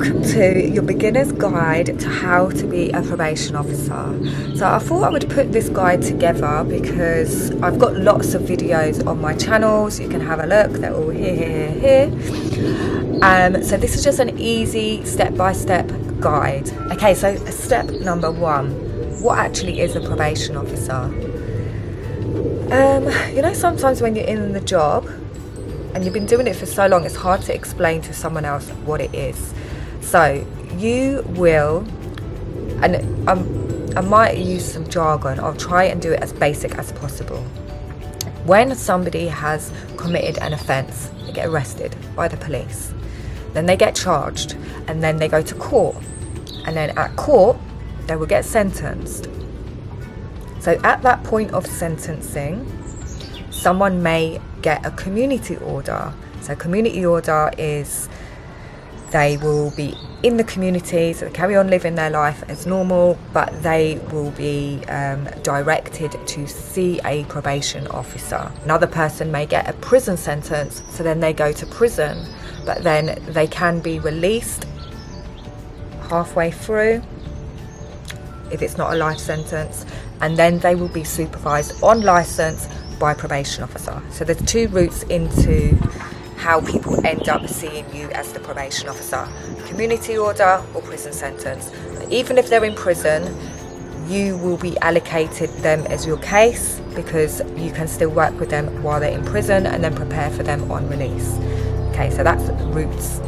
welcome to your beginner's guide to how to be a probation officer. So I thought I would put this guide together because I've got lots of videos on my channel, so you can have a look. They're all here. So this is just an easy step-by-step guide. Okay, so step number 1, what actually is a probation officer? You know, sometimes when you're in the job and you've been doing it for so long, it's hard to explain to someone else what it is. So you will, and I might use some jargon, I'll try and do it as basic as possible. When somebody has committed an offence, they get arrested by the police, then they get charged, and then they go to court, and then at court they will get sentenced. So at that point of sentencing, someone may get a community order. So community order is they will be in the community, so they carry on living their life as normal, but they will be directed to see a probation officer. Another person may get a prison sentence, so then they go to prison, but then they can be released halfway through if it's not a life sentence, and then they will be supervised on licence by probation officer. So there's 2 routes into how people end up seeing you as the probation officer: community order or prison sentence. Even if they're in prison, you will be allocated them as your case, because you can still work with them while they're in prison and then prepare for them on release. Okay, so that's routes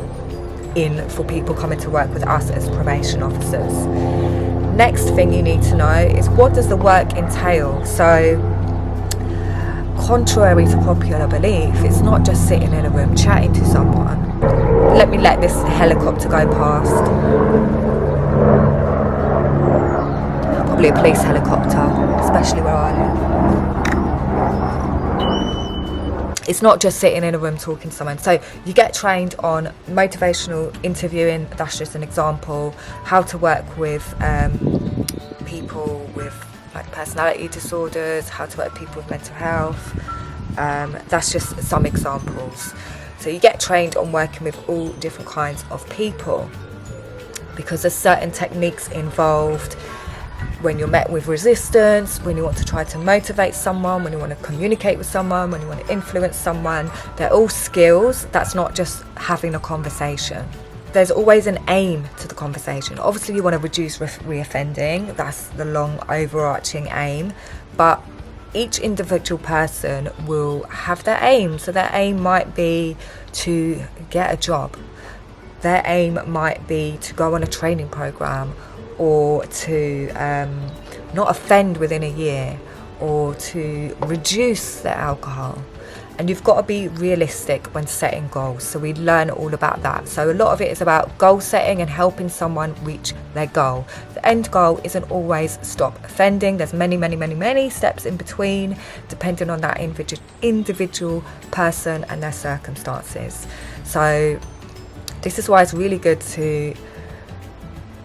in for people coming to work with us as probation officers. Next thing you need to know is, what does the work entail? So contrary to popular belief, it's not just sitting in a room chatting to someone. Let me let this helicopter go past. Probably a police helicopter, especially where I live. It's not just sitting in a room talking to someone. So you get trained on motivational interviewing, that's just an example, how to work with people with like personality disorders, how to work with people with mental health. That's just some examples. So you get trained on working with all different kinds of people, because there's certain techniques involved when you're met with resistance, when you want to try to motivate someone, when you want to communicate with someone, when you want to influence someone. They're all skills. That's not just having a conversation. There's always an aim to the conversation. Obviously you want to reduce reoffending, that's the long overarching aim, but each individual person will have their aim. So their aim might be to get a job, their aim might be to go on a training program, or to not offend within a year, or to reduce their alcohol. And you've got to be realistic when setting goals. So we learn all about that. So a lot of it is about goal setting and helping someone reach their goal. The end goal isn't always stop offending. There's many steps in between, depending on that individual person and their circumstances. So this is why it's really good to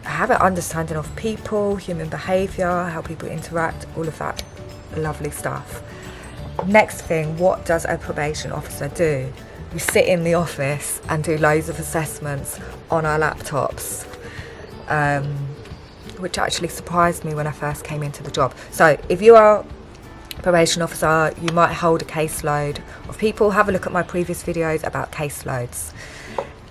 have an understanding of people, human behaviour, how people interact, all of that lovely stuff. Next thing, what does a probation officer do? We sit in the office and do loads of assessments on our laptops, which actually surprised me when I first came into the job. So if you are a probation officer, you might hold a caseload of people. Have a look at my previous videos about caseloads.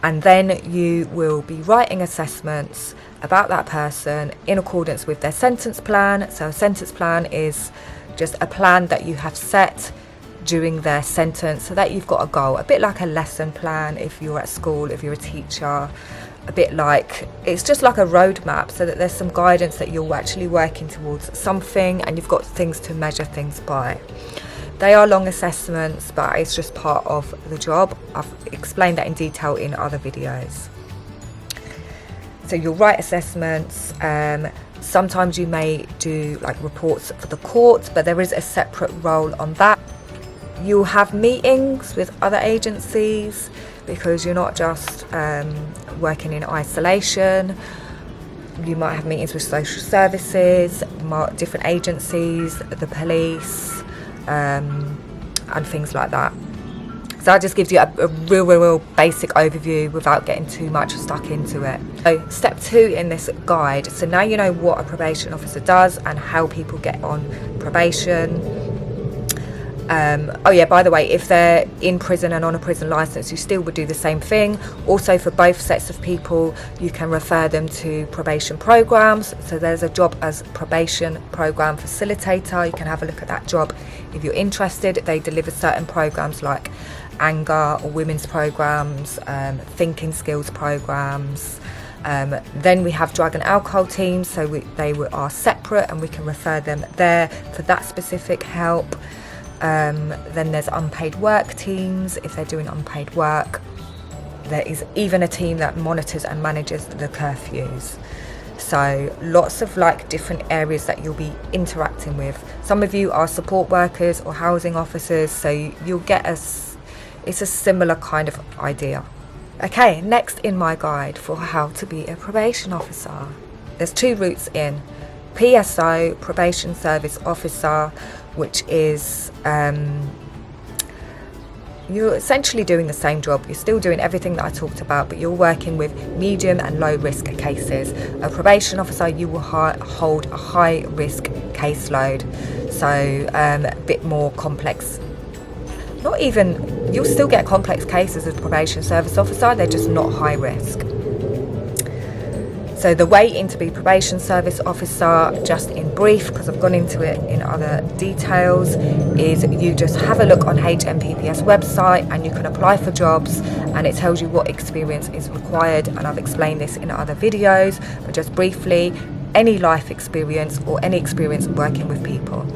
And then you will be writing assessments about that person in accordance with their sentence plan. So a sentence plan is just a plan that you have set during their sentence, so that you've got a goal, a bit like a lesson plan if you're at school, if you're a teacher, a bit like, it's just like a roadmap, so that there's some guidance that you're actually working towards something, and you've got things to measure things by. They are long assessments, but it's just part of the job. I've explained that in detail in other videos. So you'll write assessments. Sometimes you may do like reports for the court, but there is a separate role on that. You'll have meetings with other agencies, because you're not just working in isolation. You might have meetings with social services, different agencies, the police, and things like that. So that just gives you a real basic overview without getting too much stuck into it. So step 2 in this guide, so now you know what a probation officer does and how people get on probation. Oh yeah, by the way, if they're in prison and on a prison license, you still would do the same thing. Also, for both sets of people, you can refer them to probation programs. So there's a job as probation program facilitator. You can have a look at that job if you're interested. They deliver certain programs like anger or women's programs, thinking skills programs. Then we have drug and alcohol teams, so they are separate and we can refer them there for that specific help. Then there's unpaid work teams if they're doing unpaid work. There is even a team that monitors and manages the curfews. So lots of like different areas that you'll be interacting with. Some of you are support workers or housing officers, so you'll get it's a similar kind of idea. Okay, next in my guide for how to be a probation officer. There's 2 routes in. PSO, Probation Service Officer, which is you're essentially doing the same job. You're still doing everything that I talked about, but you're working with medium and low risk cases. A probation officer, you will hold a high risk caseload, so a bit more complex. Not even, you'll still get complex cases as a probation service officer, they're just not high risk. So the way in to be probation service officer, just in brief, because I've gone into it in other details, is you just have a look on HMPPS website and you can apply for jobs and it tells you what experience is required, and I've explained this in other videos, but just briefly, any life experience or any experience working with people.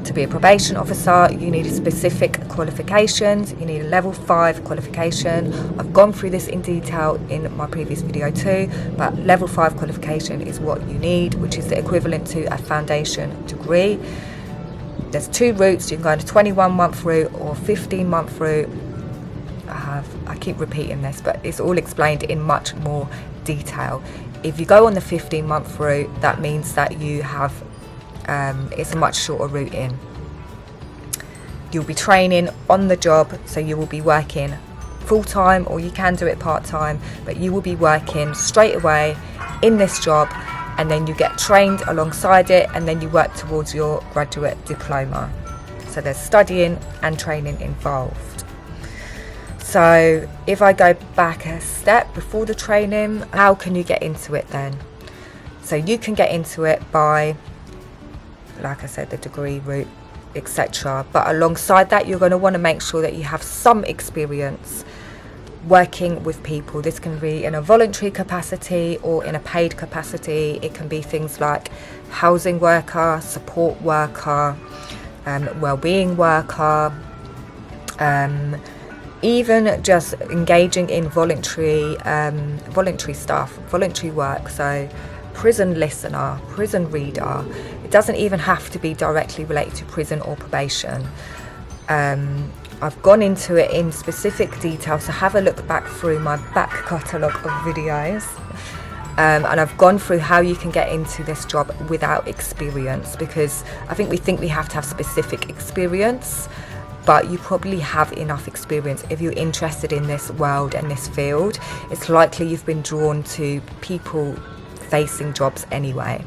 To be a probation officer, you need specific qualifications. You need a level 5 qualification. I've gone through this in detail in my previous video too, but level 5 qualification is what you need, which is the equivalent to a foundation degree. There's 2 routes. You can go on a 21-month route or 15-month route. I keep repeating this, but it's all explained in much more detail. If you go on the 15-month route, that means that you have it's a much shorter route in. You'll be training on the job, so you will be working full-time, or you can do it part-time, but you will be working straight away in this job, and then you get trained alongside it, and then you work towards your graduate diploma. So there's studying and training involved. So if I go back a step before the training, how can you get into it then? So you can get into it by, like I said, the degree route, etc. But alongside that, you're going to want to make sure that you have some experience working with people. This can be in a voluntary capacity or in a paid capacity. It can be things like housing worker, support worker, well-being worker, even just engaging in voluntary stuff, voluntary work. So prison listener, prison reader. It doesn't even have to be directly related to prison or probation. I've gone into it in specific detail, so have a look back through my back catalogue of videos. And I've gone through how you can get into this job without experience, because I think we have to have specific experience, but you probably have enough experience. If you're interested in this world and this field, it's likely you've been drawn to people facing jobs anyway.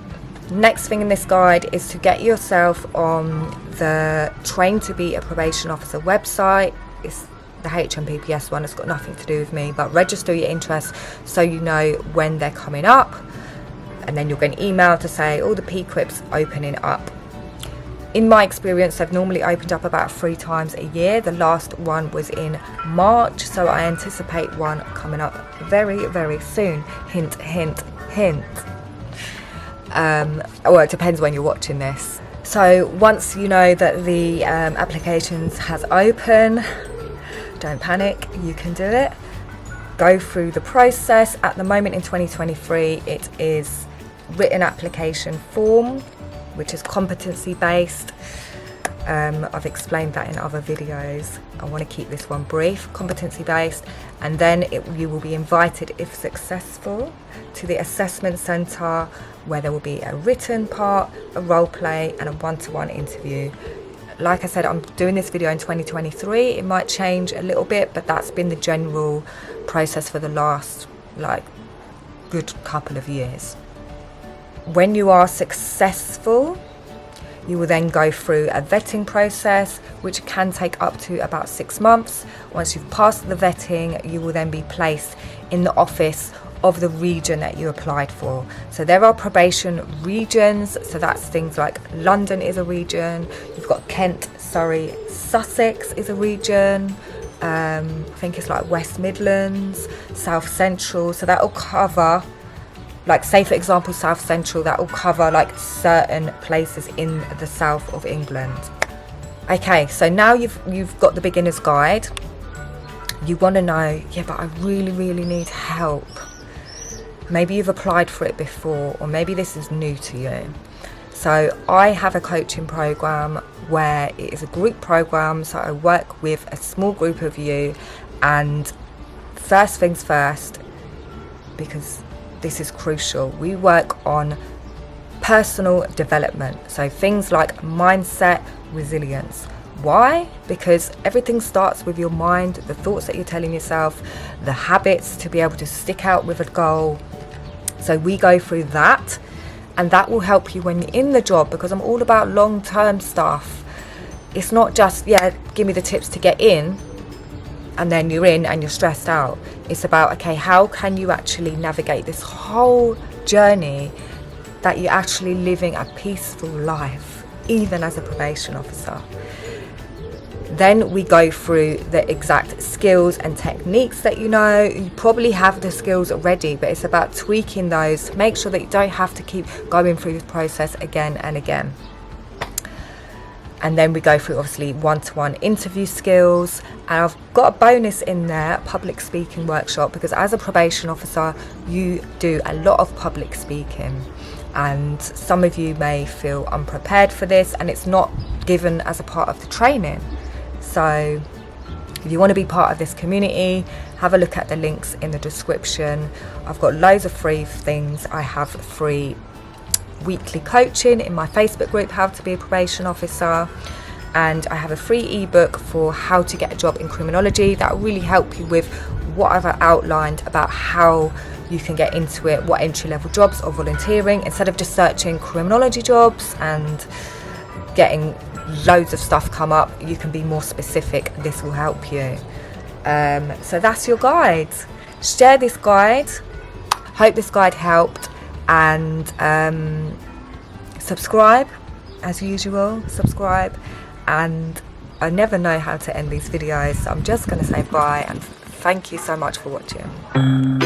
Next thing in this guide is to get yourself on the Train to Be a Probation Officer website. It's the HMPPS one, it's got nothing to do with me, but register your interest so you know when they're coming up, and then you'll get an email to say all the PQIPs opening up. In my experience, they've normally opened up about 3 times a year. The last one was in March, so I anticipate one coming up very, very soon. Hint, hint, hint. Well, it depends when you're watching this. So once you know that the applications has open, don't panic, you can do it. Go through the process. At the moment in 2023, it is written application form, which is competency based. I've explained that in other videos. I want to keep this one brief. Competency based, and then you will be invited, if successful, to the assessment centre, where there will be a written part, a role play, and a one-to-one interview. like I said, I'm doing this video in 2023. It might change a little bit, but that's been the general process for the last like good couple of years. When you are successful, you will then go through a vetting process, which can take up to about 6 months. Once you've passed the vetting, you will then be placed in the office of the region that you applied for. So there are probation regions, so that's things like London is a region, you've got Kent, Surrey, Sussex is a region, I think it's like West Midlands, South Central, so that will cover, like say for example South Central, that will cover like certain places in the south of England. Okay, so now you've got the beginner's guide. You want to know, yeah, but I really need help. Maybe you've applied for it before, or maybe this is new to you. So I have a coaching program where it is a group program, so I work with a small group of you, and first things first, because this is crucial, we work on personal development, so things like mindset, resilience. Why? Because everything starts with your mind, the thoughts that you're telling yourself, the habits to be able to stick out with a goal. So we go through that, and that will help you when you're in the job, because I'm all about long-term stuff. It's not just, yeah, give me the tips to get in and then you're in and you're stressed out. It's about, okay, how can you actually navigate this whole journey that you're actually living a peaceful life, even as a probation officer. Then we go through the exact skills and techniques that you know. You probably have the skills already, but it's about tweaking those to make sure that you don't have to keep going through this process again and again. And then we go through obviously one-to-one interview skills. And I've got a bonus in there, public speaking workshop, because as a probation officer, you do a lot of public speaking. And some of you may feel unprepared for this, and it's not given as a part of the training. So if you want to be part of this community, have a look at the links in the description. I've got loads of free things. I have free weekly coaching in my Facebook group, How to Be a Probation Officer, and I have a free ebook for how to get a job in criminology that will really help you with what I've outlined about how you can get into it, what entry-level jobs or volunteering, instead of just searching criminology jobs and getting loads of stuff come up. You can be more specific. This will help you. So that's your guide. Share this guide. Hope this guide helped, and subscribe as usual. Subscribe, and I never know how to end these videos, so I'm just going to say bye and thank you so much for watching.